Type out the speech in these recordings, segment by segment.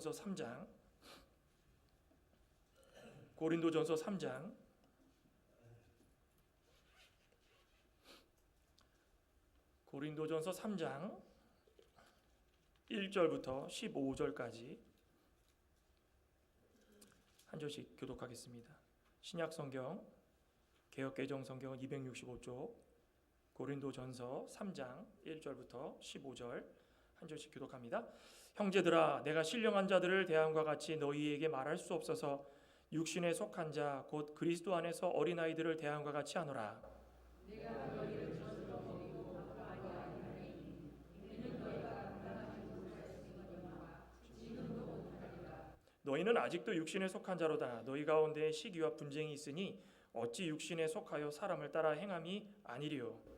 3장, 고린도전서 3장, 고린도전서 3장 1절부터 15절까지 한 절씩 교독하겠습니다. 신약성경 개역개정성경은 265쪽, 고린도전서 3장 1절부터 15절 한 절씩 교독합니다. 형제들아, 내가 신령한 자들을 대함과 같이 너희에게 말할 수 없어서 육신에 속한 자 곧 그리스도 안에서 어린아이들을 대함과 같이 하노라. 내가 너희를 젖으로 먹이고 아빠하게 아니하니 이는 너희가 감당하지 못할 수 있거니와 지금도 못하리라. 너희는 아직도 육신에 속한 자로다. 너희 가운데 시기와 분쟁이 있으니 어찌 육신에 속하여 사람을 따라 행함이 아니리요.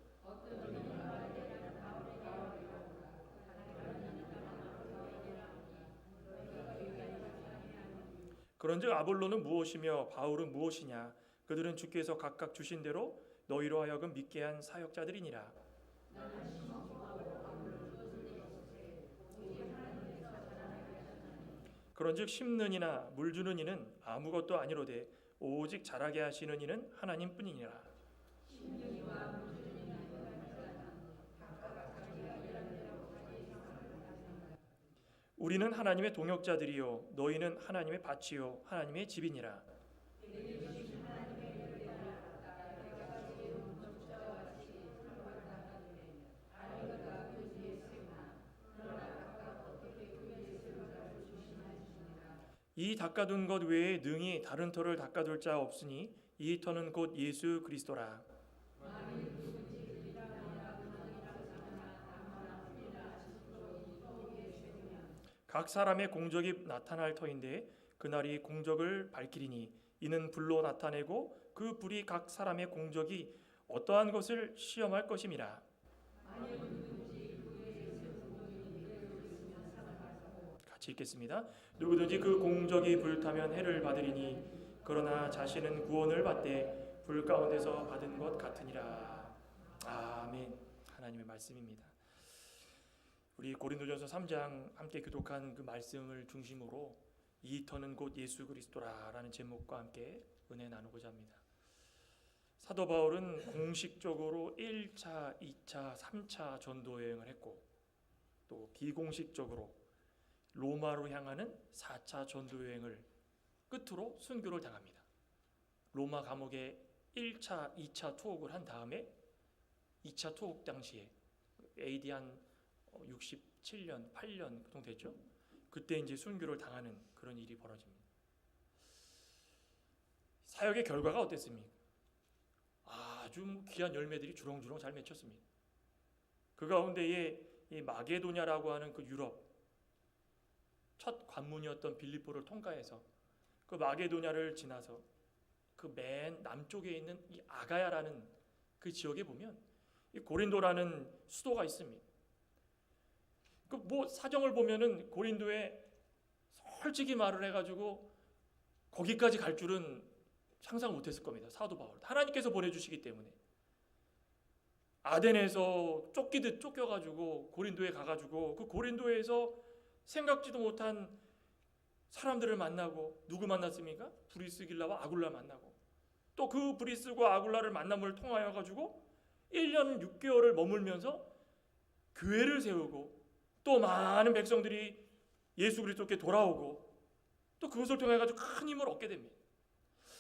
그런즉 아볼로는 무엇이며 바울은 무엇이냐? 그들은 주께서 각각 주신 대로 너희로 하여금 믿게 한 사역자들이니라. 그런즉 심는 이나 물 주는 이는 아무것도 아니로되 오직 자라게 하시는 이는 하나님뿐이니라. 우리는 하나님의 동역자들이요 너희는 하나님의 밭이요 하나님의 집이니라. 이 닦아둔 것 외에 능히 다른 터를 닦아둘 자 없으니 이 터는 곧 예수 그리스도라. 각 사람의 공적이 나타날 터인데 그날이 공적을 밝히리니 이는 불로 나타내고 그 불이 각 사람의 공적이 어떠한 것을 시험할 것임이라. 같이 읽겠습니다. 누구든지 그 공적이 불타면 해를 받으리니 그러나 자신은 구원을 받되 불 가운데서 받은 것 같으니라. 아멘. 하나님의 말씀입니다. 우리 고린도전서 3장 함께 교독한 그 말씀을 중심으로 이 터는 곧 예수 그리스도라라는 제목과 함께 은혜 나누고자 합니다. 사도 바울은 공식적으로 1차, 2차, 3차 전도 여행을 했고 또 비공식적으로 로마로 향하는 4차 전도 여행을 끝으로 순교를 당합니다. 로마 감옥에 1차, 2차 투옥을 한 다음에 2차 투옥 당시에 AD 한 67년, 8년 정도 됐죠. 그때 이제 순교를 당하는 그런 일이 벌어집니다. 사역의 결과가 어땠습니까? 아주 귀한 열매들이 주렁주렁 잘 맺혔습니다. 그 가운데에 이 마게도냐라고 하는 그 유럽 첫 관문이었던 빌립보를 통과해서 그 마게도냐를 지나서 그 맨 남쪽에 있는 이 아가야라는 그 지역에 보면 이 고린도라는 수도가 있습니다. 그 뭐 사정을 보면은 고린도에 솔직히 말을 해가지고 거기까지 갈 줄은 상상 못했을 겁니다. 사도 바울 하나님께서 보내주시기 때문에 아덴에서 쫓기듯 쫓겨가지고 고린도에 가가지고 그 고린도에서 생각지도 못한 사람들을 만나고 누구 만났습니까? 브리스길라와 아굴라 만나고 또 그 브리스과 아굴라를 만남을 통하여 가지고 1년 6개월을 머물면서 교회를 세우고 또 많은 백성들이 예수 그리스도께 돌아오고 또 그것을 통해 가지고 큰 힘을 얻게 됩니다.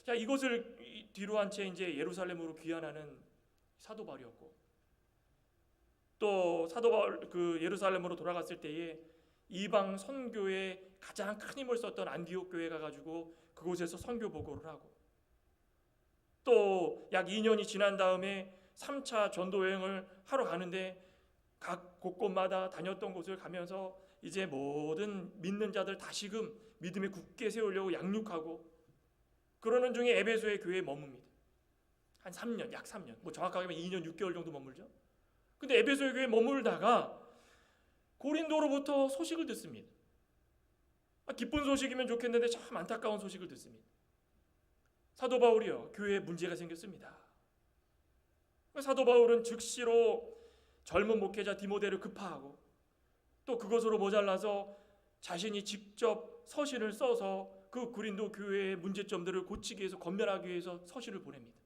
자, 이것을 뒤로 한 채 이제 예루살렘으로 귀환하는 사도 바울이었고 또 사도 바울 그 예루살렘으로 돌아갔을 때에 이방 선교에 가장 큰 힘을 썼던 안디옥 교회에 가가지고 그곳에서 선교 보고를 하고 또 약 2년이 지난 다음에 3차 전도 여행을 하러 가는데 각 곳곳마다 다녔던 곳을 가면서 이제 모든 믿는 자들 다시금 믿음에 굳게 세우려고 양육하고 그러는 중에 에베소의 교회에 머뭅니다. 한 3년, 약 3년, 뭐 정확하게 하면 2년 6개월 정도 머물죠. 근데 에베소의 교회에 머물다가 고린도로부터 소식을 듣습니다. 기쁜 소식이면 좋겠는데 참 안타까운 소식을 듣습니다. 사도 바울이요, 교회에 문제가 생겼습니다. 사도 바울은 즉시로 젊은 목회자 디모데를 급파하고 또 그것으로 모자라서 자신이 직접 서신을 써서 그 고린도 교회의 문제점들을 고치기 위해서, 건면하기 위해서 서신을 보냅니다.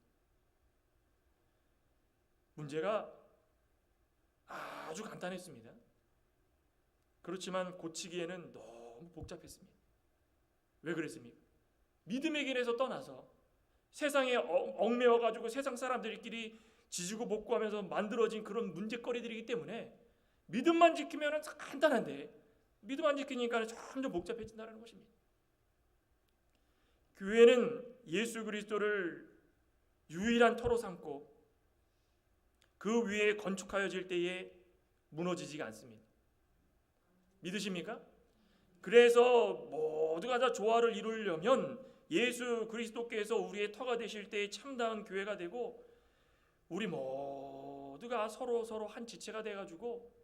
문제가 아주 간단했습니다. 그렇지만 고치기에는 너무 복잡했습니다. 왜 그랬습니까? 믿음의 길에서 떠나서 세상에 얽매여가지고 세상 사람들끼리 지지고 볶고하면서 만들어진 그런 문제거리들이기 때문에 믿음만 지키면 간단한데 믿음 안 지키니까 점점 복잡해진다는 것입니다. 교회는 예수 그리스도를 유일한 터로 삼고 그 위에 건축하여질 때에 무너지지가 않습니다. 믿으십니까? 그래서 모두가 다 조화를 이루려면 예수 그리스도께서 우리의 터가 되실 때에 참다운 교회가 되고 우리 모두가 서로 한 지체가 돼가지고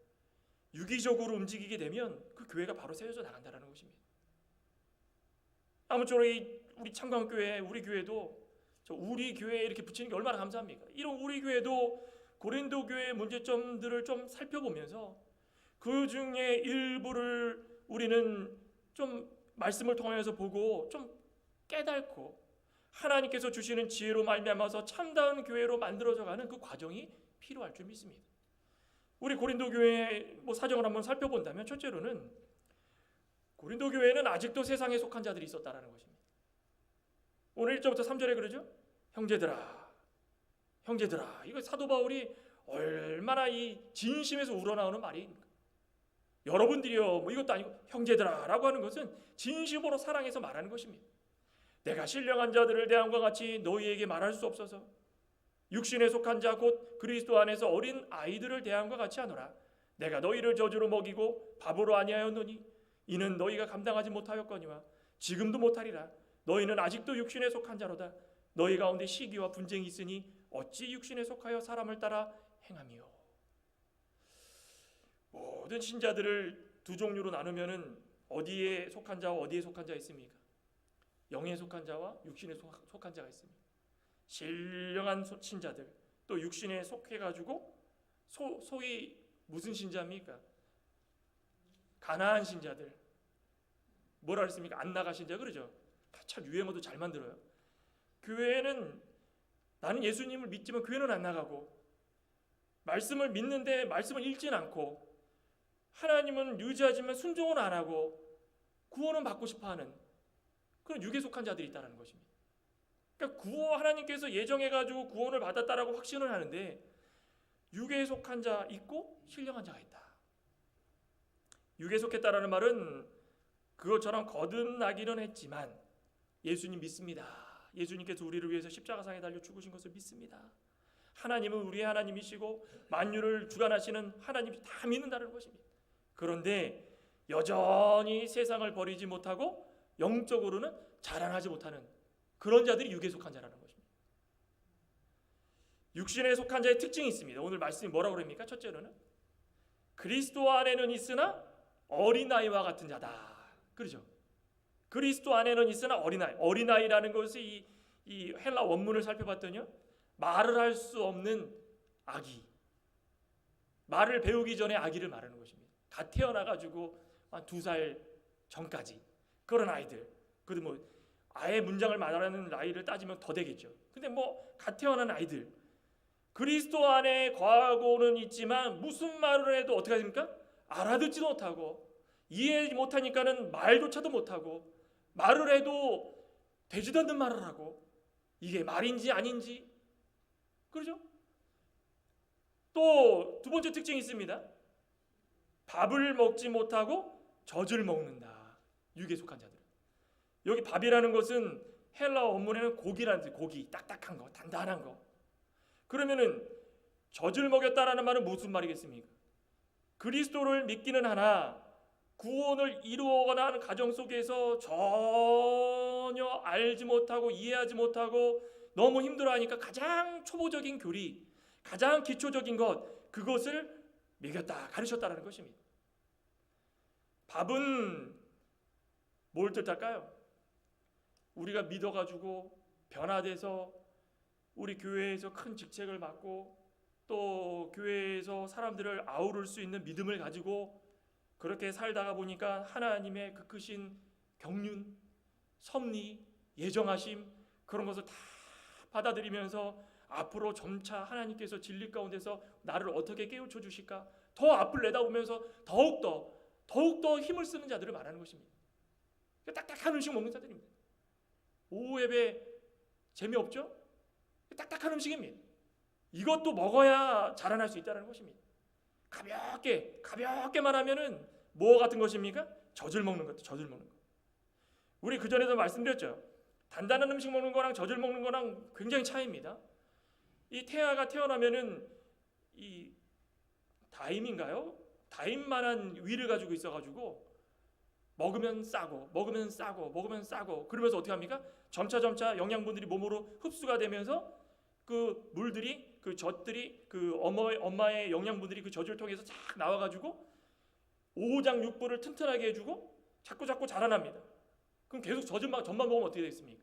유기적으로 움직이게 되면 그 교회가 바로 세워져 나간다는 것입니다. 아무쪼록 우리 창광교회, 우리 교회도 우리 교회에 이렇게 붙이는 게 얼마나 감사합니까? 이런 우리 교회도 고린도 교회의 문제점들을 좀 살펴보면서 그 중에 일부를 우리는 좀 말씀을 통해서 보고 좀 깨닫고 하나님께서 주시는 지혜로 말미암아서 참다운 교회로 만들어져가는 그 과정이 필요할 줄 믿습니다. 우리 고린도 교회의 사정을 한번 살펴본다면 첫째로는 고린도 교회는 아직도 세상에 속한 자들이 있었다라는 것입니다. 오늘 1절부터 3절에 그러죠. 형제들아, 이거 사도 바울이 얼마나 이 진심에서 우러나오는 말입니까? 여러분들이요, 이것도 아니고 형제들아라고 하는 것은 진심으로 사랑해서 말하는 것입니다. 내가 신령한 자들을 대함과 같이 너희에게 말할 수 없어서 육신에 속한 자 곧 그리스도 안에서 어린 아이들을 대함과 같이 하노라. 내가 너희를 저주로 먹이고 밥으로 아니하였노니 이는 너희가 감당하지 못하였거니와 지금도 못하리라. 너희는 아직도 육신에 속한 자로다. 너희 가운데 시기와 분쟁이 있으니 어찌 육신에 속하여 사람을 따라 행함이요. 모든 신자들을 두 종류로 나누면은 어디에 속한 자와 어디에 속한 자 있습니까? 영에 속한 자와 육신에 속한 자가 있습니다. 신령한 신자들, 또 육신에 속해가지고 소위 무슨 신자입니까? 가난한 신자들, 뭐라 그랬습니까? 안 나가 신자 그러죠. 참 유행어도 잘 만들어요. 교회는 나는 예수님을 믿지만 교회는 안 나가고 말씀을 믿는데 말씀을 읽진 않고 하나님은 의지하지만 순종은 안 하고 구원은 받고 싶어하는 그런 육에 속한 자들이 있다는 것입니다. 그러니까 하나님께서 예정해가지고 구원을 받았다라고 확신을 하는데 육에 속한 자 있고 신령한 자가 있다. 육에 속했다라는 말은 그것처럼 거듭나기는 했지만 예수님 믿습니다. 예수님께서 우리를 위해서 십자가상에 달려 죽으신 것을 믿습니다. 하나님은 우리의 하나님이시고 만유를 주관하시는 하나님이 다 믿는다는 것입니다. 그런데 여전히 세상을 버리지 못하고 영적으로는 자라나지 못하는 그런 자들이 육에 속한 자라는 것입니다. 육신에 속한 자의 특징이 있습니다. 오늘 말씀이 뭐라고 그럽니까? 첫째로는 그리스도 안에는 있으나 어린아이와 같은 자다. 그렇죠? 그리스도 안에는 있으나 어린아이. 어린아이라는 것이 이 헬라 원문을 살펴봤더니요, 말을 할 수 없는 아기, 말을 배우기 전에 아기를 말하는 것입니다. 갓 태어나가지고 한 2살 전까지 그런 아이들. 그래도 아예 문장을 말하는 나이를 따지면 더 되겠죠. 근데 갓 태어난 아이들, 그리스도 안에 거하고는 있지만 무슨 말을 해도 어떻게 하십니까? 알아듣지도 못하고 이해 못하니까는 말조차도 못하고 말을 해도 되지도 않는 말을 하고 이게 말인지 아닌지. 그렇죠? 또 두 번째 특징이 있습니다. 밥을 먹지 못하고 젖을 먹는다. 육에 속한 자들. 여기 밥이라는 것은 헬라 원문에는 고기라는 뜻, 고기, 딱딱한 거, 단단한 거. 그러면은 젖을 먹였다라는 말은 무슨 말이겠습니까? 그리스도를 믿기는 하나 구원을 이루어가는 하는 가정 속에서 전혀 알지 못하고 이해하지 못하고 너무 힘들어하니까 가장 초보적인 교리, 가장 기초적인 것, 그것을 먹였다, 가르쳤다라는 것입니다. 밥은 뭘 뜻할까요? 우리가 믿어가지고 변화돼서 우리 교회에서 큰 직책을 맡고 또 교회에서 사람들을 아우를 수 있는 믿음을 가지고 그렇게 살다가 보니까 하나님의 그 크신 경륜, 섭리, 예정하심 그런 것을 다 받아들이면서 앞으로 점차 하나님께서 진리 가운데서 나를 어떻게 깨우쳐 주실까 더 앞을 내다보면서 더욱더 힘을 쓰는 자들을 말하는 것입니다. 딱딱한 음식 먹는 자들입니다. 오후 예배 재미없죠? 딱딱한 음식입니다. 이것도 먹어야 자라날 수 있다는 것입니다. 가볍게만 하면은 뭐 같은 것입니까? 젖을 먹는 것. 우리 그 전에도 말씀드렸죠. 단단한 음식 먹는 거랑 젖을 먹는 거랑 굉장히 차이입니다. 이 태아가 태어나면은 이 다임인가요? 다임만한 위를 가지고 있어가지고 먹으면 싸고 그러면서 어떻게 합니까? 점차 영양분들이 몸으로 흡수가 되면서 그 물들이 그 젖들이 그 엄마의 영양분들이 그 젖을 통해서 쫙 나와가지고 오장육부를 튼튼하게 해주고 자꾸 자라납니다. 그럼 계속 젖만 먹으면 어떻게 되겠습니까?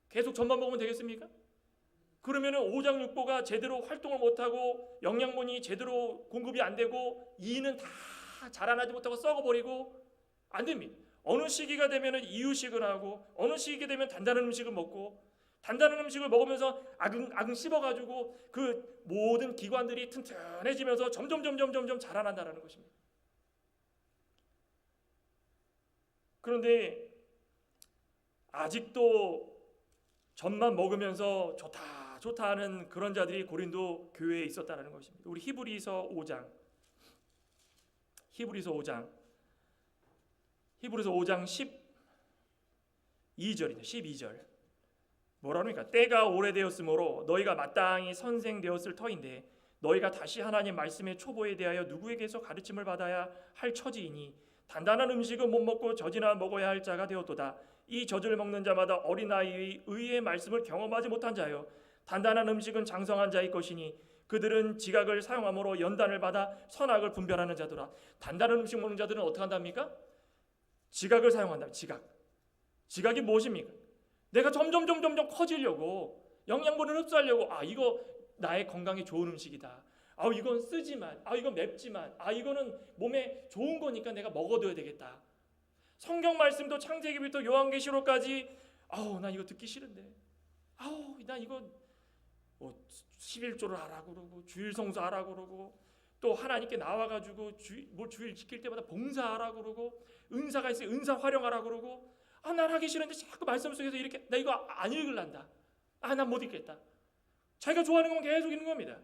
계속 젖만 먹으면 되겠습니까? 그러면은 오장육부가 제대로 활동을 못하고 영양분이 제대로 공급이 안 되고 이는 다 자라나지 못하고 썩어버리고 안 됩니다. 어느 시기가 되면은 이유식을 하고 어느 시기가 되면 단단한 음식을 먹고 단단한 음식을 먹으면서 아금 씹어가지고 그 모든 기관들이 튼튼해지면서 점점 자라난다는 것입니다. 그런데 아직도 젖만 먹으면서 좋다 하는 그런 자들이 고린도 교회에 있었다는 것입니다. 우리 히브리서 5장 12절 뭐라 합니까? 때가 오래되었으므로 너희가 마땅히 선생되었을 터인데 너희가 다시 하나님 말씀의 초보에 대하여 누구에게서 가르침을 받아야 할 처지이니 단단한 음식은 못 먹고 젖이나 먹어야 할 자가 되었도다. 이 젖을 먹는 자마다 어린아이의 의의 말씀을 경험하지 못한 자요 단단한 음식은 장성한 자의 것이니 그들은 지각을 사용함으로 연단을 받아 선악을 분별하는 자더라. 단단한 음식 먹는 자들은 어떻게 한답니까? 지각을 사용한다. 지각이 무엇입니까? 내가 점점 커지려고 영양분을 흡수하려고 이거 나의 건강에 좋은 음식이다. 이건 쓰지만 이건 맵지만 이거는 몸에 좋은 거니까 내가 먹어둬야 되겠다. 성경 말씀도 창세기부터 요한계시록까지 나 이거 듣기 싫은데 나 이거 11조를 하라고 그러고 주일 성수하라고 그러고 또 하나님께 나와가지고 주일 지킬 때마다 봉사하라고 그러고 은사가 있으면 은사 활용하라고 그러고 난 하기 싫은데 자꾸 말씀 속에서 이렇게 나 이거 안 읽을란다. 난 못 읽겠다. 자기가 좋아하는 건 계속 읽는 겁니다.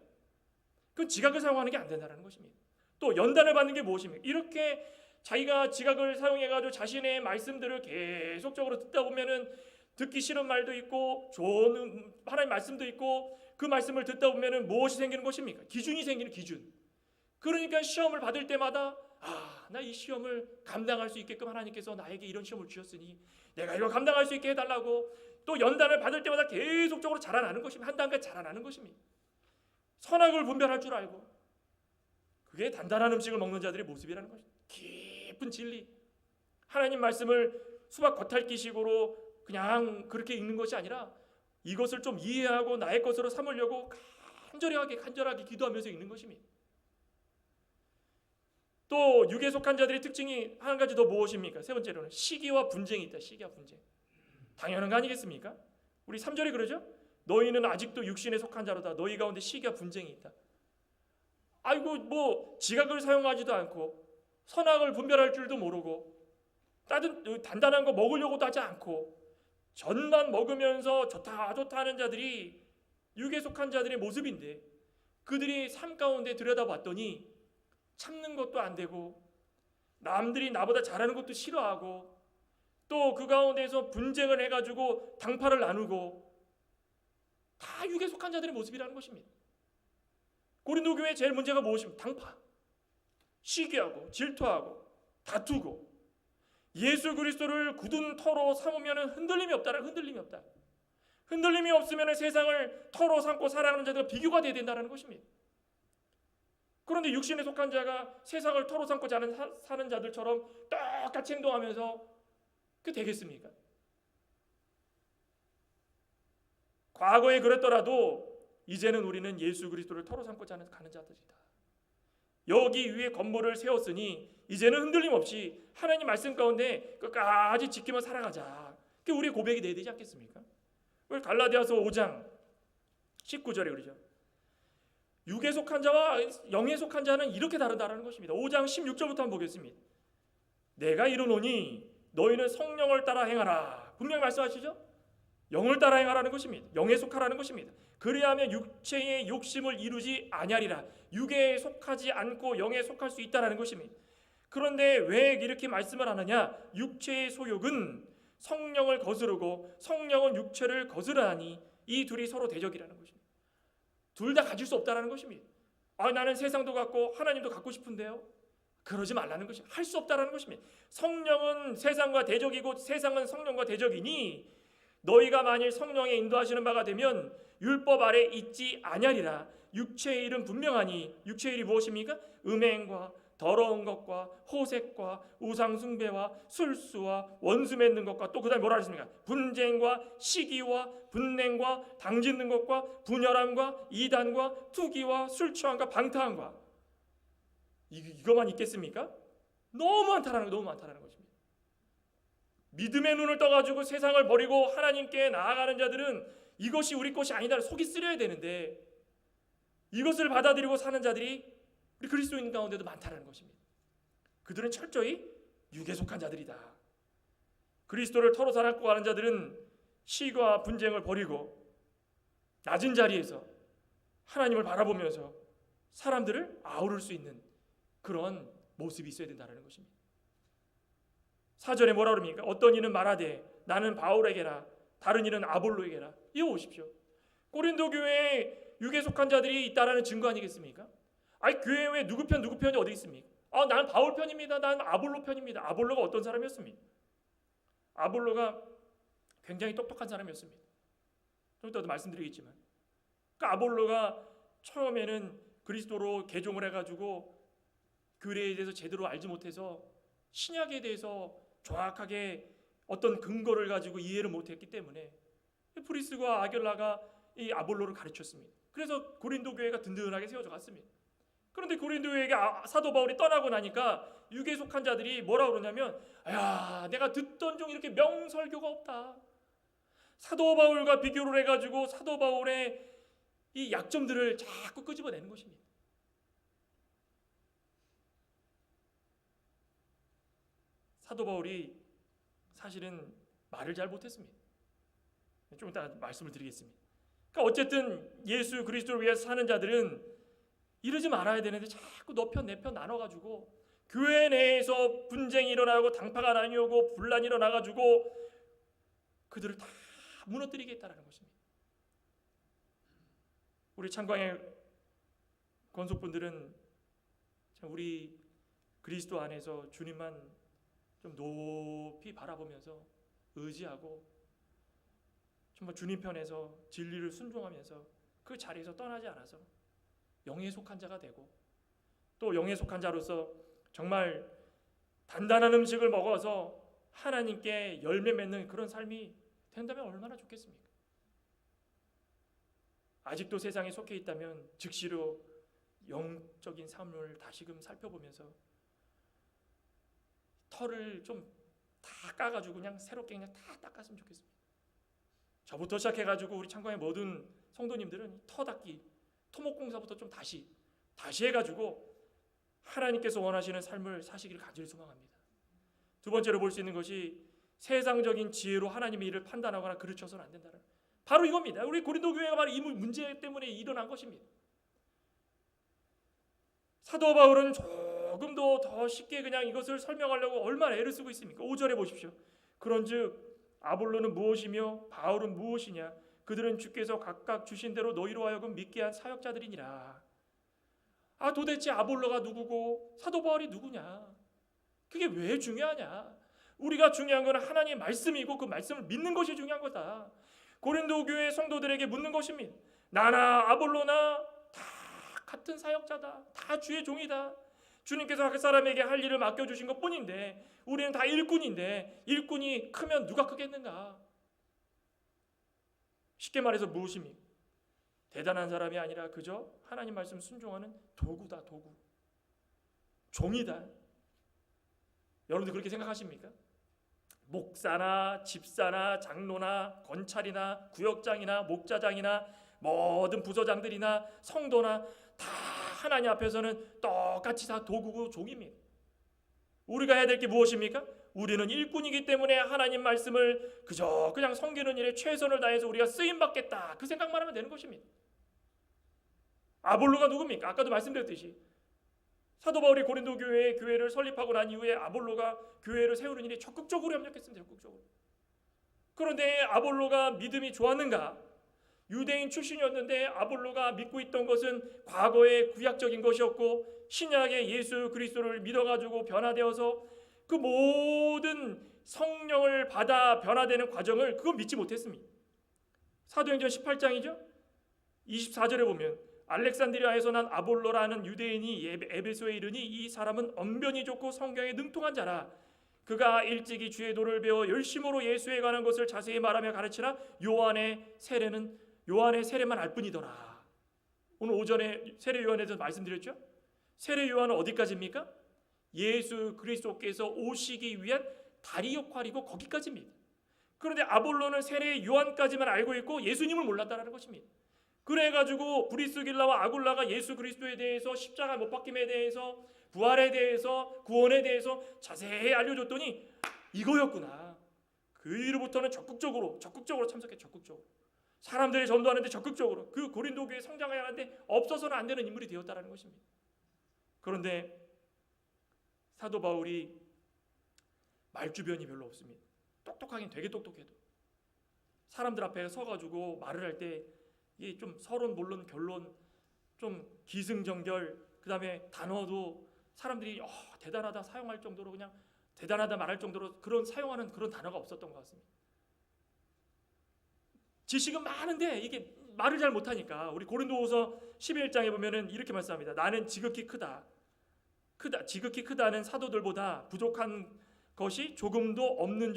그건 지각을 사용하는 게 안 된다는 것입니다. 또 연단을 받는 게 무엇입니까? 이렇게 자기가 지각을 사용해가지고 자신의 말씀들을 계속적으로 듣다 보면은 듣기 싫은 말도 있고 좋은 하나님 말씀도 있고 그 말씀을 듣다 보면은 무엇이 생기는 것입니까? 기준이 생기는 기준. 그러니까 시험을 받을 때마다 나 이 시험을 감당할 수 있게끔 하나님께서 나에게 이런 시험을 주셨으니 내가 이걸 감당할 수 있게 해달라고 또 연단을 받을 때마다 계속적으로 자라나는 것입니다. 한 단계 자라나는 것입니다. 선악을 분별할 줄 알고 그게 단단한 음식을 먹는 자들의 모습이라는 것입니다. 깊은 진리 하나님 말씀을 수박 겉핥기식으로 그냥 그렇게 읽는 것이 아니라 이것을 좀 이해하고 나의 것으로 삼으려고 간절하게 기도하면서 읽는 것입니다. 또 육에 속한 자들의 특징이 한 가지 더 무엇입니까? 세 번째로는 시기와 분쟁이 있다. 시기와 분쟁. 당연한 거 아니겠습니까? 우리 3절에 그러죠? 너희는 아직도 육신에 속한 자로다. 너희 가운데 시기와 분쟁이 있다. 지각을 사용하지도 않고 선악을 분별할 줄도 모르고 단단한 거 먹으려고도 하지 않고 젖만 먹으면서 좋다 하는 자들이 육에 속한 자들의 모습인데 그들이 삶 가운데 들여다봤더니 참는 것도 안 되고 남들이 나보다 잘하는 것도 싫어하고 또 그 가운데서 분쟁을 해가지고 당파를 나누고 다 육에 속한 자들의 모습이라는 것입니다. 고린도 교회의 제일 문제가 무엇입니까? 당파, 시기하고 질투하고 다투고 예수 그리스도를 굳은 터로 삼으면 흔들림이 없다. 흔들림이 없으면 세상을 터로 삼고 살아가는 자들과 비교가 돼야 된다는 것입니다. 그런데 육신에 속한 자가 세상을 터로 삼고 사는 자들처럼 똑같이 행동하면서 그게 되겠습니까? 과거에 그랬더라도 이제는 우리는 예수 그리스도를 터로 삼고 가는 자들이다. 여기 위에 건물을 세웠으니 이제는 흔들림 없이 하나님 말씀 가운데 끝까지 지키며 살아가자. 그게 우리의 고백이 돼야 되지 않겠습니까? 우리 갈라디아서 5장 19절에 그러죠. 육에 속한 자와 영에 속한 자는 이렇게 다르다라는 것입니다. 5장 16절부터 한번 보겠습니다. 내가 이르노니 너희는 성령을 따라 행하라. 분명히 말씀하시죠? 영을 따라 행하라는 것입니다. 영에 속하라는 것입니다. 그리하면 육체의 욕심을 이루지 아니하리라. 육에 속하지 않고 영에 속할 수 있다라는 것입니다. 그런데 왜 이렇게 말씀을 하느냐? 육체의 소욕은 성령을 거스르고 성령은 육체를 거스르하니 이 둘이 서로 대적이라는 것입니다. 둘 다 가질 수 없다라는 것입니다. 나는 세상도 갖고 하나님도 갖고 싶은데요. 그러지 말라는 것입니다. 할 수 없다라는 것입니다. 성령은 세상과 대적이고 세상은 성령과 대적이니 너희가 만일 성령의 인도하시는 바가 되면 율법 아래 있지 아니하리라. 육체의 일은 분명하니 육체의 일이 무엇입니까? 음행과 더러운 것과 호색과 우상 숭배와 술수와 원수 맺는 것과 또 그다음에 뭐라 그랬습니까? 분쟁과 시기와 분냉과 당짓는 것과 분열함과 이단과 투기와 술 취함과 방탕함과 이거만 있겠습니까? 너무 많다라는 것입니다. 믿음의 눈을 떠가지고 세상을 버리고 하나님께 나아가는 자들은 이것이 우리 것이 아니다 속이 쓰려야 되는데 이것을 받아들이고 사는 자들이 우리 그리스도인 가운데도 많다는 것입니다. 그들은 철저히 육에 속한 자들이다. 그리스도를 터로 사랑하고 가는 자들은 시기와 분쟁을 버리고 낮은 자리에서 하나님을 바라보면서 사람들을 아우를 수 있는 그런 모습이 있어야 된다는 것입니다. 4절에 뭐라 그럽니까? 어떤 이는 말하되 나는 바울에게라 다른 이는 아볼로에게라. 이거 보십시오. 고린도 교회에 육에 속한 자들이 있다라는 증거 아니겠습니까? 교회에 누구 편이 어디 있습니까? 나는 바울 편입니다. 나는 아볼로 편입니다. 아볼로가 어떤 사람이었습니까? 아볼로가 굉장히 똑똑한 사람이었습니다. 좀 이따도 말씀드리겠지만 아볼로가 처음에는 그리스도로 개종을 해가지고 교회에 대해서 제대로 알지 못해서 신약에 대해서 정확하게 어떤 근거를 가지고 이해를 못했기 때문에 프리스과 아겔라가 이 아볼로를 가르쳤습니다. 그래서 고린도 교회가 든든하게 세워져 갔습니다. 그런데 고린도 교회에 사도 바울이 떠나고 나니까 육에 속한 자들이 뭐라고 그러냐면 내가 듣던 중 이렇게 명설교가 없다. 사도 바울과 비교를 해가지고 사도 바울의 이 약점들을 자꾸 끄집어내는 것입니다. 사도 바울이 사실은 말을 잘 못했습니다. 좀 이따 말씀을 드리겠습니다. 그러니까 어쨌든 예수 그리스도를 위해서 사는 자들은 이러지 말아야 되는데 자꾸 너 편 내 편 나눠가지고 교회 내에서 분쟁이 일어나고 당파가 나뉘고 분란이 일어나가지고 그들을 다 무너뜨리겠다는 것입니다. 우리 창광의 권속분들은 우리 그리스도 안에서 주님만 좀 높이 바라보면서 의지하고 정말 주님 편에서 진리를 순종하면서 그 자리에서 떠나지 않아서 영에 속한 자가 되고 또 영에 속한 자로서 정말 단단한 음식을 먹어서 하나님께 열매 맺는 그런 삶이 된다면 얼마나 좋겠습니까? 아직도 세상에 속해 있다면 즉시로 영적인 삶을 다시금 살펴보면서 털을 좀 다 까가지고 그냥 새롭게 그냥 다 닦았으면 좋겠습니다. 저부터 시작해가지고 우리 창광의 모든 성도님들은 터 닦기, 토목공사부터 좀 다시 해가지고 하나님께서 원하시는 삶을 사시기를 간절히 소망합니다. 두 번째로 볼 수 있는 것이 세상적인 지혜로 하나님의 일을 판단하거나 그르쳐서는 안 된다는 바로 이겁니다. 우리 고린도 교회가 바로 이 문제 때문에 일어난 것입니다. 사도 바울은 조금도 더 쉽게 그냥 이것을 설명하려고 얼마나 애를 쓰고 있습니까? 5절에 보십시오. 그런즉 아볼로는 무엇이며 바울은 무엇이냐? 그들은 주께서 각각 주신 대로 너희로 하여금 믿게 한 사역자들이니라. 도대체 아볼로가 누구고 사도 바울이 누구냐? 그게 왜 중요하냐? 우리가 중요한 것은 하나님의 말씀이고 그 말씀을 믿는 것이 중요한 거다. 고린도 교회 성도들에게 묻는 것입니다. 나나 아볼로나 다 같은 사역자다. 다 주의 종이다. 주님께서 각 사람에게 할 일을 맡겨주신 것뿐인데 우리는 다 일꾼인데 일꾼이 크면 누가 크겠는가? 쉽게 말해서 무엇입니까? 대단한 사람이 아니라 그저 하나님 말씀 순종하는 도구다. 도구. 종이다. 여러분들 그렇게 생각하십니까? 목사나 집사나 장로나 권찰이나 구역장이나 목자장이나 모든 부서장들이나 성도나 다 하나님 앞에서는 똑같이 다 도구고 종입니다. 우리가 해야 될 게 무엇입니까? 우리는 일꾼이기 때문에 하나님 말씀을 그냥 섬기는 일에 최선을 다해서 우리가 쓰임받겠다, 그 생각만 하면 되는 것입니다. 아볼로가 누굽니까? 아까도 말씀드렸듯이 사도 바울이 고린도 교회를 설립하고 난 이후에 아볼로가 교회를 세우는 일에 적극적으로 협력했습니다. 적극적으로. 그런데 아볼로가 믿음이 좋았는가? 유대인 출신이었는데 아볼로가 믿고 있던 것은 과거의 구약적인 것이었고 신약의 예수 그리스도를 믿어가지고 변화되어서 그 모든 성령을 받아 변화되는 과정을 그거 믿지 못했습니다. 사도행전 18장이죠. 24절에 보면 알렉산드리아에서 난 아볼로라는 유대인이 에베소에 이르니 이 사람은 언변이 좋고 성경에 능통한 자라. 그가 일찍이 주의 도를 배워 열심으로 예수에 관한 것을 자세히 말하며 가르치나 요한의 세례만 알 뿐이더라. 오늘 오전에 세례 요한에 대해서 말씀드렸죠. 세례 요한은 어디까지입니까? 예수 그리스도께서 오시기 위한 다리 역할이고 거기까지입니다. 그런데 아볼로는 세례 요한까지만 알고 있고 예수님을 몰랐다는 것입니다. 그래가지고 브리스길라와 아굴라가 예수 그리스도에 대해서 십자가 못 박힘에 대해서 부활에 대해서 구원에 대해서 자세히 알려줬더니 이거였구나. 그 이후부터는 적극적으로 참석해. 적극적으로 사람들이 전도하는데 적극적으로 그 고린도 교회 성장해야 하는데 없어서는 안 되는 인물이 되었다는 것입니다. 그런데 사도 바울이 말주변이 별로 없습니다. 똑똑하긴 되게 똑똑해도 사람들 앞에 서가지고 말을 할 때 이게 좀 서론 본론 결론 좀 기승전결, 그 다음에 단어도 사람들이 대단하다 사용할 정도로 그냥 대단하다 말할 정도로 사용하는 그런 단어가 없었던 것 같습니다. 지식은 많은데 이게 말을 잘 못하니까 우리 고린도후서 11장에 보면은 이렇게 말씀합니다. 나는 지극히 지극히 크다는 사도들보다 부족한 것이 조금도 없는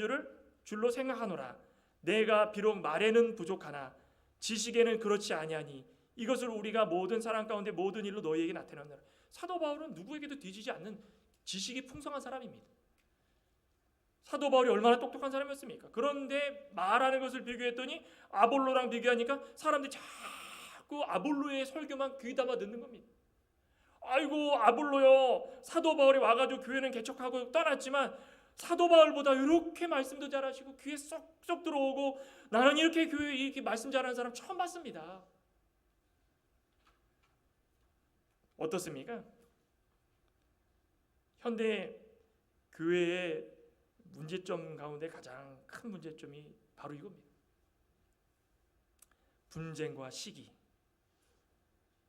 줄로 생각하노라. 내가 비록 말에는 부족하나 지식에는 그렇지 아니하니 이것을 우리가 모든 사람 가운데 모든 일로 너희에게 나타내노라. 사도 바울은 누구에게도 뒤지지 않는 지식이 풍성한 사람입니다. 사도 바울이 얼마나 똑똑한 사람이었습니까? 그런데 말하는 것을 비교했더니 아볼로랑 비교하니까 사람들이 자꾸 아볼로의 설교만 귀 담아 듣는 겁니다. 아이고 아볼로요, 사도 바울이 와가지고 교회는 개척하고 떠났지만 사도 바울보다 이렇게 말씀도 잘하시고 귀에 쏙쏙 들어오고 나는 이렇게 교회에 이렇게 말씀 잘하는 사람 처음 봤습니다. 어떻습니까? 현대 교회의 문제점 가운데 가장 큰 문제점이 바로 이겁니다. 분쟁과 시기.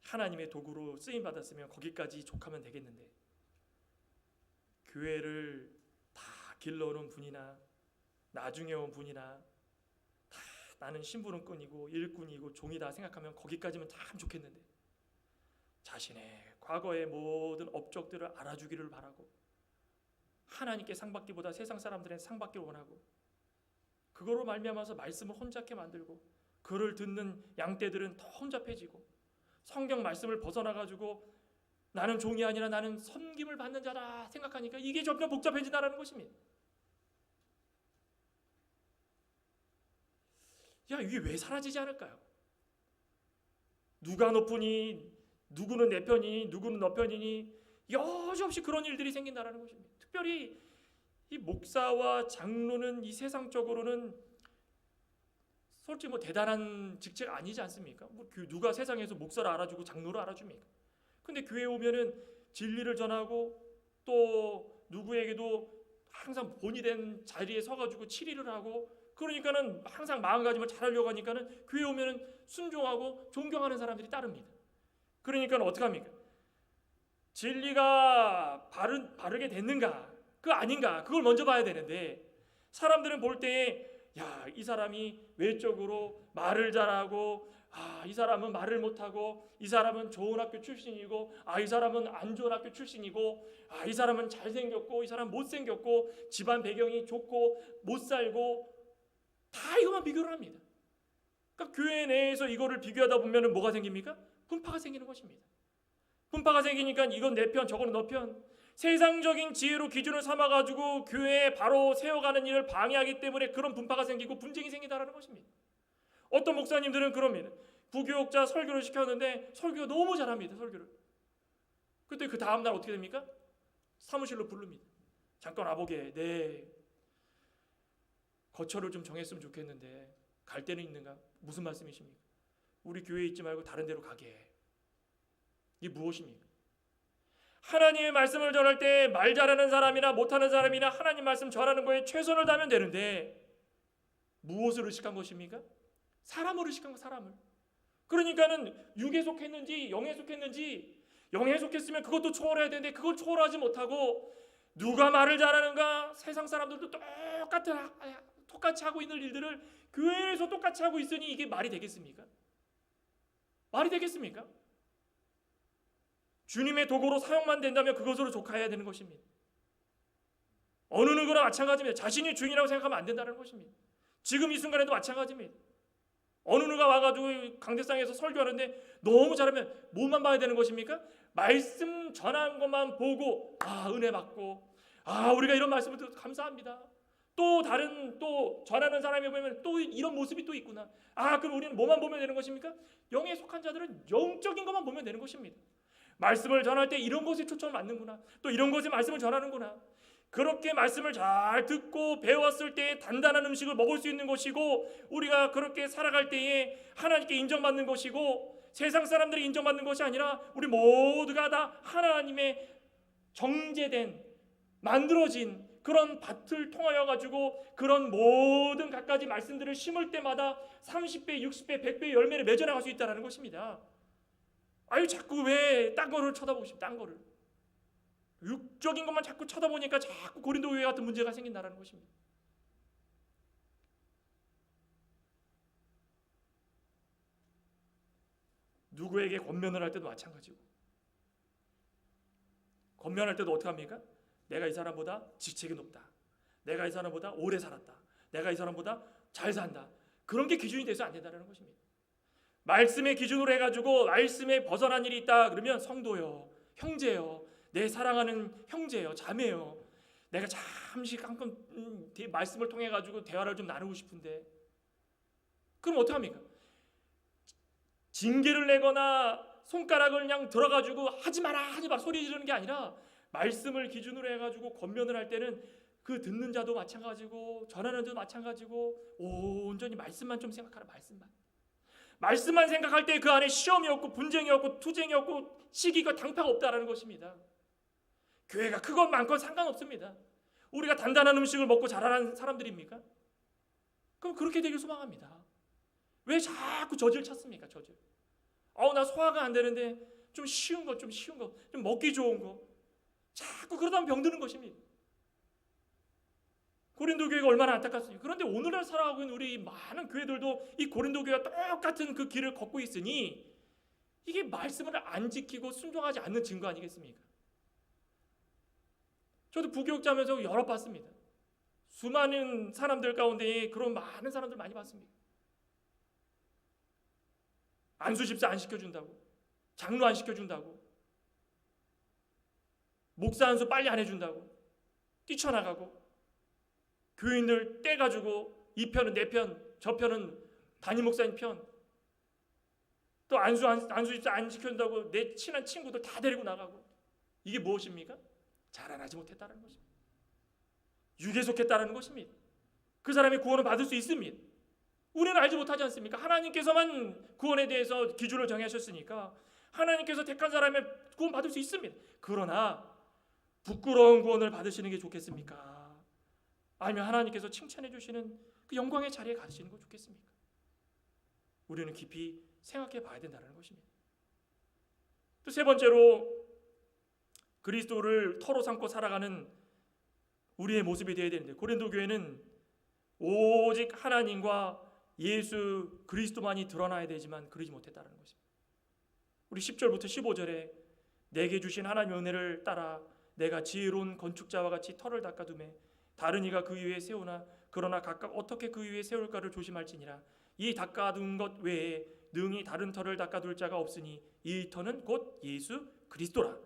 하나님의 도구로 쓰임 받았으면 거기까지 족하면 되겠는데 교회를 다 길러놓은 분이나 나중에 온 분이나 다 나는 심부름꾼이고 일꾼이고 종이다 생각하면 거기까지면 참 좋겠는데 자신의 과거의 모든 업적들을 알아주기를 바라고 하나님께 상받기보다 세상 사람들의 상받기를 원하고 그거로 말미암아서 말씀을 혼잡게 만들고 그를 듣는 양떼들은 더 혼잡해지고 성경 말씀을 벗어나가지고 나는 종이 아니라 나는 섬김을 받는 자다 생각하니까 이게 점점 복잡해진다는 것입니다. 야, 이게 왜 사라지지 않을까요? 누가 높으니 누구는 내 편이니 누구는 너 편이니 여지없이 그런 일들이 생긴다는 것입니다. 특별히 이 목사와 장로는 이 세상적으로는 솔직히 대단한 직책 아니지 않습니까? 누가 세상에서 목사를 알아주고 장로를 알아줍니까? 근데 교회에 오면은 진리를 전하고 또 누구에게도 항상 본이 된 자리에 서가지고 치리를 하고 그러니까는 항상 마음가짐을 잘하려고 하니까는 교회에 오면은 순종하고 존경하는 사람들이 따릅니다. 그러니까 어떻게 합니까? 진리가 바르게 됐는가? 그 아닌가? 그걸 먼저 봐야 되는데 사람들은 볼 때에 야, 이 사람이 외적으로 말을 잘하고 이 사람은 말을 못하고 이 사람은 좋은 학교 출신이고 이 사람은 안 좋은 학교 출신이고 이 사람은 잘생겼고 이 사람은 못생겼고 집안 배경이 좋고 못 살고 다 이것만 비교를 합니다. 그러니까 교회 내에서 이거를 비교하다 보면 뭐가 생깁니까? 분파가 생기는 것입니다. 분파가 생기니까 이건 내 편 저건 너 편. 세상적인 지혜로 기준을 삼아가지고 교회에 바로 세워가는 일을 방해하기 때문에 그런 분파가 생기고 분쟁이 생기다라는 것입니다. 어떤 목사님들은 그럽니다. 부교육자 설교를 시켰는데 설교가 너무 잘합니다. 설교를. 그때 그 다음날 어떻게 됩니까? 사무실로 부릅니다. 잠깐 와보게. 네, 거처를 좀 정했으면 좋겠는데 갈 데는 있는가? 무슨 말씀이십니까? 우리 교회에 있지 말고 다른 데로 가게. 이게 무엇입니까? 하나님의 말씀을 전할 때 말 잘하는 사람이나 못하는 사람이나 하나님 말씀 전하는 거에 최선을 다하면 되는데 무엇을 의식한 것입니까? 사람을 의식한 거, 사람을. 그러니까는 육에 속했는지 영에 속했는지, 영에 속했으면 그것도 초월해야 되는데 그걸 초월하지 못하고 누가 말을 잘하는가? 세상 사람들도 똑같이 하고 있는 일들을 교회에서 똑같이 하고 있으니 이게 말이 되겠습니까? 말이 되겠습니까? 주님의 도구로 사용만 된다면 그것으로 족하여야 되는 것입니다. 어느 누구나 마찬가지입니다. 자신이 주인이라고 생각하면 안 된다는 것입니다. 지금 이 순간에도 마찬가지입니다. 어느 누가 와가지고 강대상에서 설교하는데 너무 잘하면 뭐만 봐야 되는 것입니까? 말씀 전한 것만 보고 은혜 받고 우리가 이런 말씀을 듣고 감사합니다. 또 다른 또 전하는 사람이 보면 또 이런 모습이 또 있구나. 그럼 우리는 뭐만 보면 되는 것입니까? 영에 속한 자들은 영적인 것만 보면 되는 것입니다. 말씀을 전할 때 이런 것에 초점을 맞는구나. 또 이런 것에 말씀을 전하는구나. 그렇게 말씀을 잘 듣고 배웠을 때 단단한 음식을 먹을 수 있는 것이고 우리가 그렇게 살아갈 때에 하나님께 인정받는 것이고 세상 사람들이 인정받는 것이 아니라 우리 모두가 다 하나님의 정제된 만들어진 그런 밭을 통하여 가지고 그런 모든 갖가지 말씀들을 심을 때마다 30배, 60배, 100배의 열매를 맺어나갈 수 있다는 것입니다. 자꾸 왜 딴 거를 쳐다보고 싶어? 딴 거를 육적인 것만 자꾸 쳐다보니까 자꾸 고린도 교회 같은 문제가 생긴다는 것입니다. 누구에게 권면을 할 때도 마찬가지고 권면할 때도 어떻게 합니까? 내가 이 사람보다 직책이 높다. 내가 이 사람보다 오래 살았다. 내가 이 사람보다 잘 산다. 그런 게 기준이 돼서 안 된다는 것입니다. 말씀의 기준으로 해가지고 말씀에 벗어난 일이 있다 그러면 성도요, 형제요, 내 사랑하는 형제요, 자매요, 내가 잠시 깜깜 말씀을 통해 가지고 대화를 좀 나누고 싶은데 그럼 어떻게 합니까? 징계를 내거나 손가락을 그냥 들어가지고 하지 마라 소리 지르는 게 아니라 말씀을 기준으로 해가지고 권면을 할 때는 그 듣는 자도 마찬가지고 전하는 자도 마찬가지고 온전히 말씀만 좀 생각하라. 말씀만 생각할 때 그 안에 시험이 없고 분쟁이 없고 투쟁이 없고 시기가 당파가 없다라는 것입니다. 교회가 크건 많건 상관없습니다. 우리가 단단한 음식을 먹고 자라는 사람들입니까? 그럼 그렇게 되길 소망합니다. 왜 자꾸 저질 찾습니까? 저질. 나 소화가 안 되는데 좀 쉬운 거, 좀 먹기 좋은 거. 자꾸 그러다 보면 병드는 것입니다. 고린도 교회가 얼마나 안타깝습니까? 그런데 오늘날 살아가고 있는 우리 많은 교회들도 이 고린도 교회와 똑같은 그 길을 걷고 있으니 이게 말씀을 안 지키고 순종하지 않는 증거 아니겠습니까? 저도 부교육자면서 여러 봤습니다. 수많은 사람들 가운데 그런 많은 사람들 많이 봤습니다. 안수 집사 안 시켜준다고, 장로 안 시켜준다고, 목사 안수 빨리 안 해준다고 뛰쳐나가고 교인들 떼가지고 이 편은 내 편, 저 편은 담임 목사님 편, 또 안수 집사 안 시켜준다고 내 친한 친구들 다 데리고 나가고 이게 무엇입니까? 자라나지 못했다는 것입니다. 육에 속했다는 것입니다. 그 사람이 구원을 받을 수 있습니다. 우리는 알지 못하지 않습니까? 하나님께서만 구원에 대해서 기준을 정하셨으니까 하나님께서 택한 사람의 구원 받을 수 있습니다. 그러나 부끄러운 구원을 받으시는 게 좋겠습니까? 아니면 하나님께서 칭찬해 주시는 그 영광의 자리에 가시는 거 좋겠습니까? 우리는 깊이 생각해 봐야 된다는 것입니다. 또 세 번째로 그리스도를 터로 삼고 살아가는 우리의 모습이 되어야 되는데 고린도 교회는 오직 하나님과 예수 그리스도만이 드러나야 되지만 그러지 못했다는 것입니다. 우리 10절부터 15절에 내게 주신 하나님의 은혜를 따라 내가 지혜로운 건축자와 같이 터를 닦아두매 다른 이가 그 위에 세우나 그러나 각각 어떻게 그 위에 세울까를 조심할지니라. 이 닦아둔 것 외에 능히 다른 터를 닦아둘 자가 없으니 이 터는 곧 예수 그리스도라.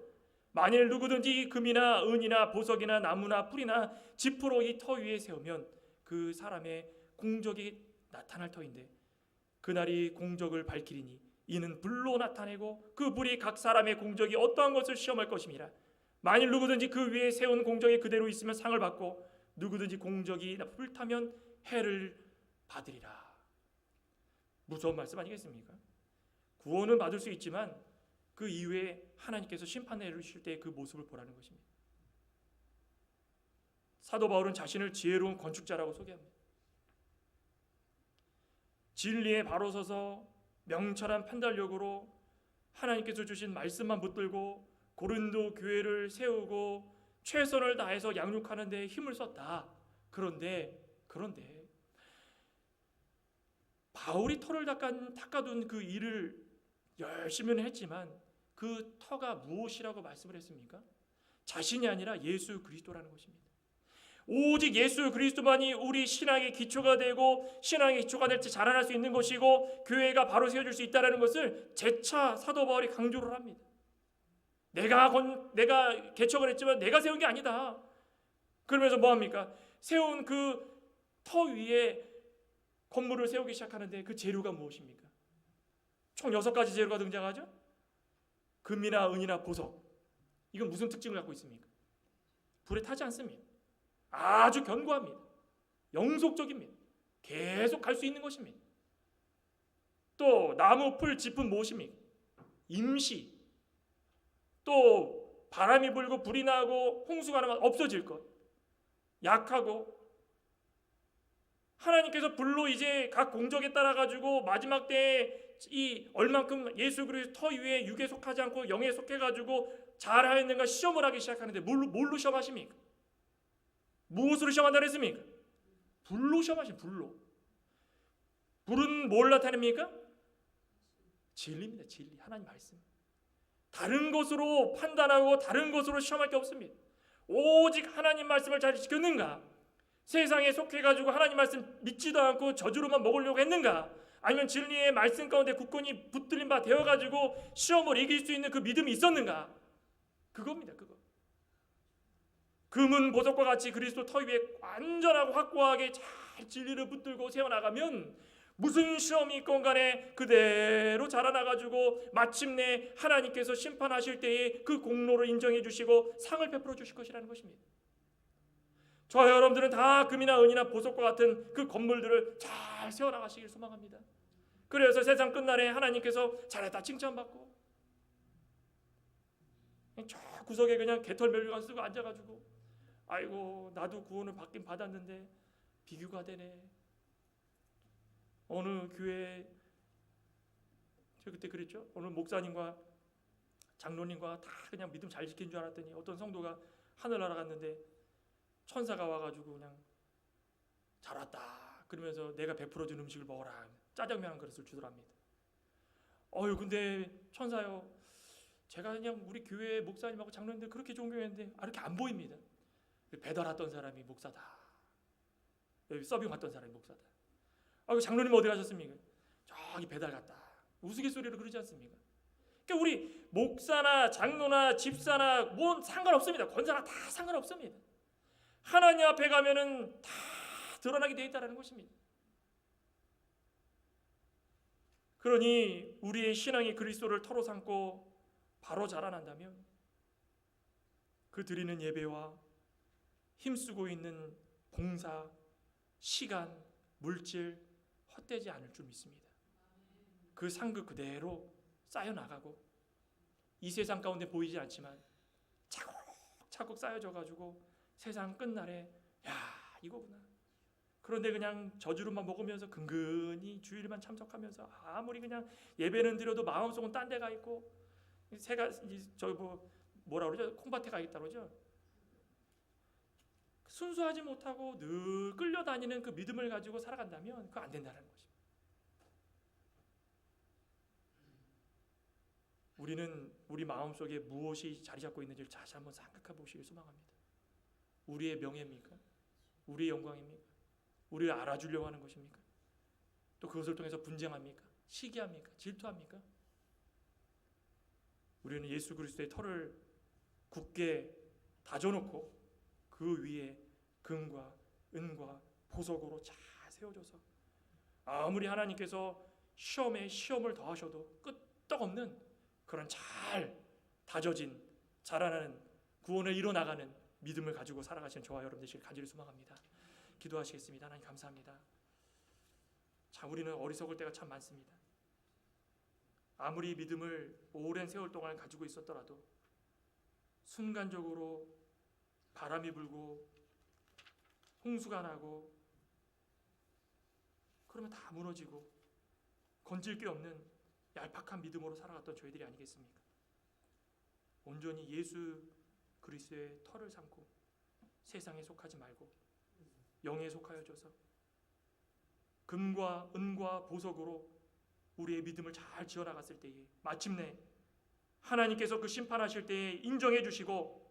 만일 누구든지 금이나 은이나 보석이나 나무나 풀이나 지푸로 이 터 위에 세우면 그 사람의 공적이 나타날 터인데 그날이 공적을 밝히리니 이는 불로 나타내고 그 불이 각 사람의 공적이 어떠한 것을 시험할 것임이라. 만일 누구든지 그 위에 세운 공적이 그대로 있으면 상을 받고 누구든지 공적이 불타면 해를 받으리라. 무서운 말씀 아니겠습니까? 구원은 받을 수 있지만 그 이후에 하나님께서 심판에 이르실 때 그 모습을 보라는 것입니다. 사도 바울은 자신을 지혜로운 건축자라고 소개합니다. 진리에 바로 서서 명철한 판단력으로 하나님께서 주신 말씀만 붙들고 고린도 교회를 세우고 최선을 다해서 양육하는 데 힘을 썼다. 그런데 바울이 터를 닦아둔 그 일을 열심히는 했지만 그 터가 무엇이라고 말씀을 했습니까? 자신이 아니라 예수 그리스도라는 것입니다. 오직 예수 그리스도만이 우리 신앙의 기초가 되고 신앙의 기초가 될 때 자라날 수 있는 것이고 교회가 바로 세워질 수 있다는 것을 재차 사도 바울이 강조를 합니다. 내가 개척을 했지만 내가 세운 게 아니다. 그러면서 뭐합니까? 세운 그 터 위에 건물을 세우기 시작하는데 그 재료가 무엇입니까? 총 6가지 재료가 등장하죠. 금이나 은이나 보석. 이건 무슨 특징을 갖고 있습니까? 불에 타지 않습니다. 아주 견고합니다. 영속적입니다. 계속 갈 수 있는 것입니다. 또 나무, 풀, 짚은 무엇입니까? 임시. 또 바람이 불고 불이 나고 홍수가 나면 없어질 것. 약하고 하나님께서 불로 이제 각 공적에 따라 가지고 마지막 때에 이 얼만큼 예수 그리스도 터 위에 육에 속하지 않고 영에 속해 가지고 잘하였는가 시험을 하기 시작하는데 뭘로 시험하십니까? 무엇으로 시험한다 그랬습니까? 불로 시험하십니다. 불로. 불은 뭘 나타냅니까? 진리입니다. 진리. 하나님 말씀. 다른 것으로 판단하고 다른 것으로 시험할 게 없습니다. 오직 하나님 말씀을 잘 지켰는가? 세상에 속해가지고 하나님 말씀 믿지도 않고 저주로만 먹으려고 했는가? 아니면 진리의 말씀 가운데 굳건히 붙들린 바 되어가지고 시험을 이길 수 있는 그 믿음이 있었는가? 그겁니다. 그거. 금은 보석과 같이 그리스도 터 위에 완전하고 확고하게 잘 진리를 붙들고 세워나가면 무슨 시험이 있건 간에 그대로 자라나가지고 마침내 하나님께서 심판하실 때에 그 공로를 인정해 주시고 상을 베풀어 주실 것이라는 것입니다. 저와 여러분들은 다 금이나 은이나 보석과 같은 그 건물들을 잘 세워나가시길 소망합니다. 그래서 세상 끝날에 하나님께서 잘했다 칭찬받고 저 구석에 그냥 개털 멸류관 쓰고 앉아가지고 아이고 나도 구원을 받긴 받았는데 비교가 되네. 어느 교회 저 그때 그랬죠. 어느 목사님과 장로님과 다 그냥 믿음 잘 지킨 줄 알았더니 어떤 성도가 하늘 날아갔는데 천사가 와가지고 그냥 잘 왔다 그러면서 내가 베풀어준 음식을 먹어라 짜장면 한 그릇을 주더랍니다. 근데 천사요 제가 그냥 우리 교회 목사님하고 장로님들 그렇게 존경했는데 이렇게 안 보입니다. 배달 왔던 사람이 목사다. 여기 서빙 왔던 사람이 목사다. 장로님 어디 가셨습니까? 저기 배달 갔다. 우스갯소리로 그러지 않습니까? 그러니까 우리 목사나 장로나 집사나 뭔 상관없습니다. 권사나 다 상관없습니다. 하나님 앞에 가면은 다 드러나게 되어 있다는 것입니다. 그러니 우리의 신앙이 그리스도를 터로 삼고 바로 자라난다면 그 드리는 예배와 힘쓰고 있는 봉사, 시간, 물질 헛되지 않을 줄 믿습니다. 그 상급 그대로 쌓여나가고 이 세상 가운데 보이지 않지만 차곡차곡 쌓여져 가지고 세상 끝날에 야 이거구나. 그런데 그냥 저주로만 먹으면서 근근히 주일만 참석하면서 아무리 그냥 예배는 드려도 마음속은 딴 데 가 있고 새가 뭐라 그러죠? 콩밭에 가 있다 그러죠? 순수하지 못하고 늘 끌려다니는 그 믿음을 가지고 살아간다면 그거 안 된다는 것입니다. 우리는 우리 마음속에 무엇이 자리 잡고 있는지를 다시 한번 생각해 보시길 소망합니다. 우리의 명예입니까? 우리의 영광입니까? 우리를 알아주려고 하는 것입니까? 또 그것을 통해서 분쟁합니까? 시기합니까? 질투합니까? 우리는 예수 그리스도의 터를 굳게 다져놓고 그 위에 금과 은과 보석으로 잘 세워줘서 아무리 하나님께서 시험에 시험을 더하셔도 끄떡없는 그런 잘 다져진 자라나는 구원을 이뤄나가는 믿음을 가지고 살아가시는 저와 여러분 되시길 간절히 소망합니다. 기도하시겠습니다. 하나님 감사합니다. 참 우리는 어리석을 때가 참 많습니다. 아무리 믿음을 오랜 세월 동안 가지고 있었더라도 순간적으로 바람이 불고 홍수가 나고 그러면 다 무너지고 건질 게 없는 얄팍한 믿음으로 살아갔던 저희들이 아니겠습니까? 온전히 예수 그리스도의 털을 삼고 세상에 속하지 말고 영에 속하여 줘서 금과 은과 보석으로 우리의 믿음을 잘 지어나갔을 때에 마침내 하나님께서 그 심판하실 때에 인정해 주시고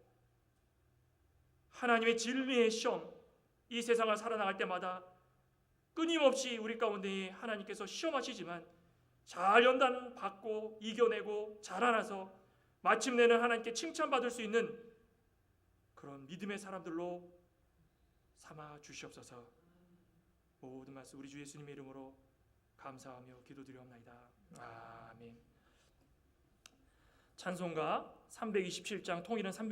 하나님의 진리의 시험, 이 세상을 살아나갈 때마다 끊임없이 우리 가운데 하나님께서 시험하시지만 잘 연단받고 이겨내고 자라나서 마침내는 하나님께 칭찬받을 수 있는 그런 믿음의 사람들로 삼아 주시옵소서. 모든 말씀 우리 주 예수님의 이름으로 감사하며 기도드리옵나이다. 아멘. 찬송가 327장 통일은